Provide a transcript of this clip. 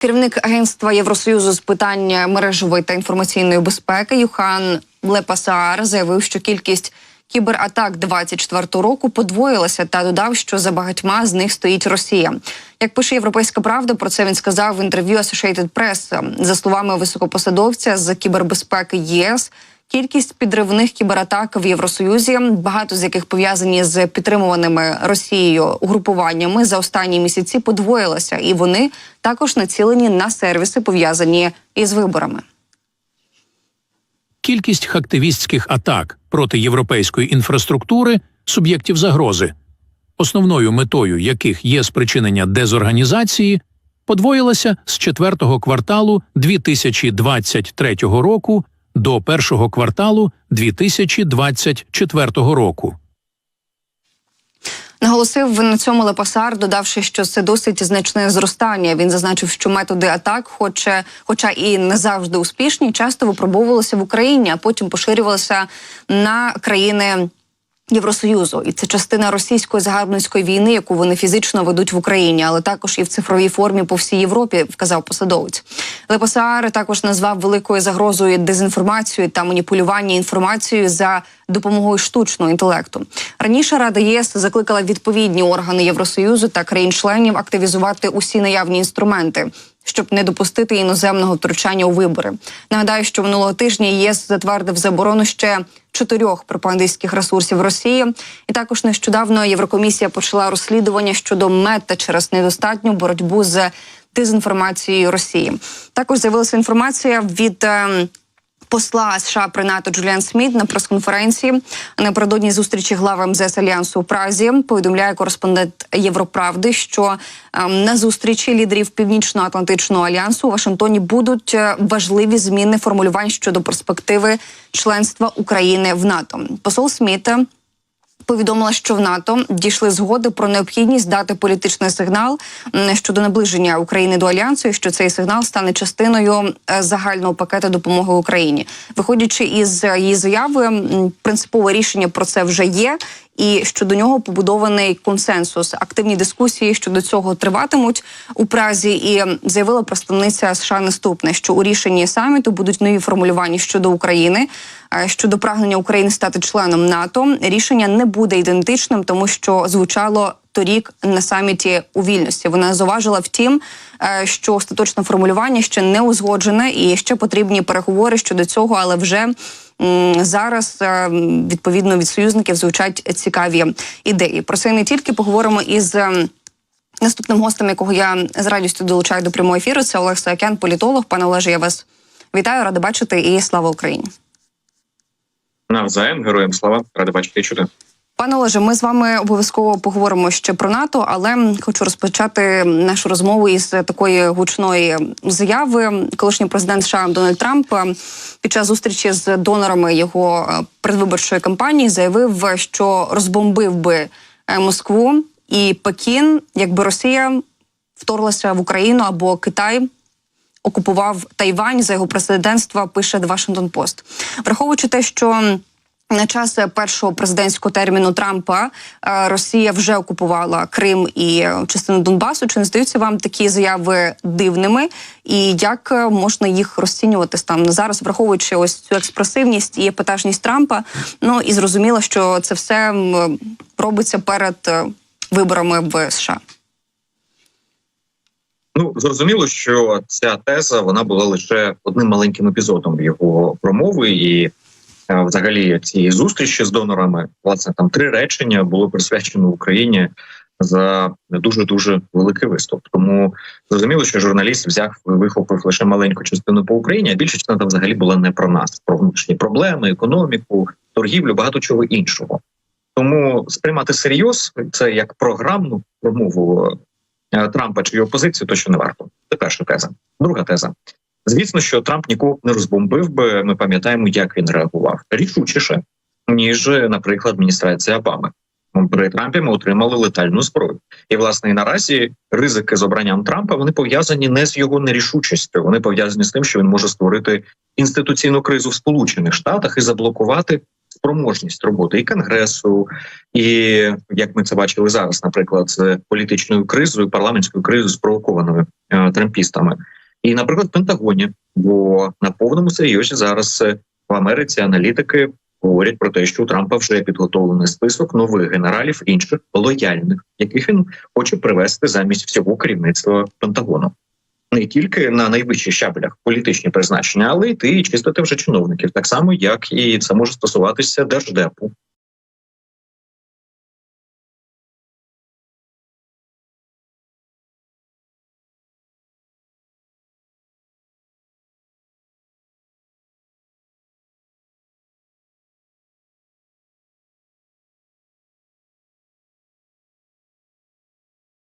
Керівник агентства Євросоюзу з питань мережевої та інформаційної безпеки Юхан Лепасаар заявив, що кількість кібератак 2024 року подвоїлася та додав, що за багатьма з них стоїть Росія. Як пише «Європейська правда», про це він сказав в інтерв'ю Associated Press. За словами високопосадовця з кібербезпеки ЄС, кількість підривних кібератак в Євросоюзі, багато з яких пов'язані з підтримуваними Росією угрупуваннями, за останні місяці подвоїлася, і вони також націлені на сервіси, пов'язані із виборами. Кількість хактивістських атак проти європейської інфраструктури суб'єктів загрози, основною метою яких є спричинення дезорганізації, подвоїлася з 4-го кварталу 2023 року до 1-го кварталу 2024 року. Наголосив на цьому Лепасаар, додавши, що це досить значне зростання. Він зазначив, що методи атак, хоча і не завжди успішні, часто випробовувалися в Україні, а потім поширювалися на країни Євросоюзу. І це частина російської загарбницької війни, яку вони фізично ведуть в Україні, але також і в цифровій формі по всій Європі, вказав посадовець. Лепасаар також назвав великою загрозою дезінформацію та маніпулювання інформацією за допомогою штучного інтелекту. Раніше Рада ЄС закликала відповідні органи Євросоюзу та країн-членів активізувати усі наявні інструменти, щоб не допустити іноземного втручання у вибори. Нагадаю, що минулого тижня ЄС затвердив заборону ще 4 пропагандистських ресурсів Росії. І також нещодавно Єврокомісія почала розслідування щодо Мета через недостатню боротьбу з дезінформацією Росії. Також з'явилася інформація від посла США при НАТО Джуліан Сміт на прес-конференції напередодні зустрічі глав МЗС Альянсу у Празі. Повідомляє кореспондент Європравди, що на зустрічі лідерів Північно-Атлантичного альянсу у Вашингтоні будуть важливі зміни формулювань щодо перспективи членства України в НАТО. Посол Сміт повідомила, що в НАТО дійшли згоди про необхідність дати політичний сигнал щодо наближення України до Альянсу, і що цей сигнал стане частиною загального пакету допомоги Україні. Виходячи із її заяви, принципове рішення про це вже є, і щодо нього побудований консенсус. Активні дискусії щодо цього триватимуть у Празі, і заявила представниця США наступне, що у рішенні саміту будуть нові формулювання щодо України, щодо прагнення України стати членом НАТО. Рішення не буде ідентичним, тому що звучало торік на саміті у Вільнюсі. Вона зауважила, втім, що остаточне формулювання ще не узгоджене і ще потрібні переговори щодо цього, але вже зараз, відповідно, від союзників звучать цікаві ідеї. Про це і не тільки. Поговоримо із наступним гостем, якого я з радістю долучаю до прямого ефіру. Це Олег Саакян, політолог. Пане Олеже, я вас вітаю, рада бачити і слава Україні. Навзаєм, героям слава, рада бачити і чути. Пане Олеже, ми з вами обов'язково поговоримо ще про НАТО, але хочу розпочати нашу розмову із такої гучної заяви. Колишній президент США Дональд Трамп під час зустрічі з донорами його передвиборчої кампанії заявив, що розбомбив би Москву і Пекін, якби Росія вторглася в Україну або Китай окупував Тайвань за його президентства, пише The Washington Post. Враховуючи те, що на час першого президентського терміну Трампа Росія вже окупувала Крим і частину Донбасу, чи не здаються вам такі заяви дивними? І як можна їх розцінювати станом на зараз, враховуючи ось цю експресивність і епатажність Трампа? Ну і зрозуміло, що це все робиться перед виборами в США. Ну, зрозуміло, що ця теза, вона була лише одним маленьким епізодом його промови, і взагалі цієї зустрічі з донорами, власне, там 3 речення було присвячено Україні за дуже-дуже великий виступ. Тому зрозуміло, що журналіст вихопив лише маленьку частину по Україні, а більша частина там взагалі була не про нас, про внутрішні проблеми, економіку, торгівлю, багато чого іншого. Тому сприймати серйоз це як програмну промову Трампа чи його позицію точно не варто. Це перша теза. Друга теза. Звісно, що Трамп нікого не розбомбив би, ми пам'ятаємо, як він реагував. Рішучіше, ніж, наприклад, адміністрація Обами. При Трампі ми отримали летальну зброю. І, власне, і наразі ризики з обранням Трампа, вони пов'язані не з його нерішучістю, вони пов'язані з тим, що він може створити інституційну кризу в Сполучених Штатах і заблокувати спроможність роботи і Конгресу, і як ми це бачили зараз, наприклад, з політичною кризою, парламентською кризою, спровокованою трампістами, і, наприклад, в Пентагоні, бо на повному серйозі зараз в Америці аналітики говорять про те, що у Трампа вже підготовлений список нових генералів інших лояльних, яких він хоче привести замість всього керівництва Пентагону. Не тільки на найвищих щабелях політичні призначення, але й чистити вже чиновників. Так само, як і це може стосуватися Держдепу,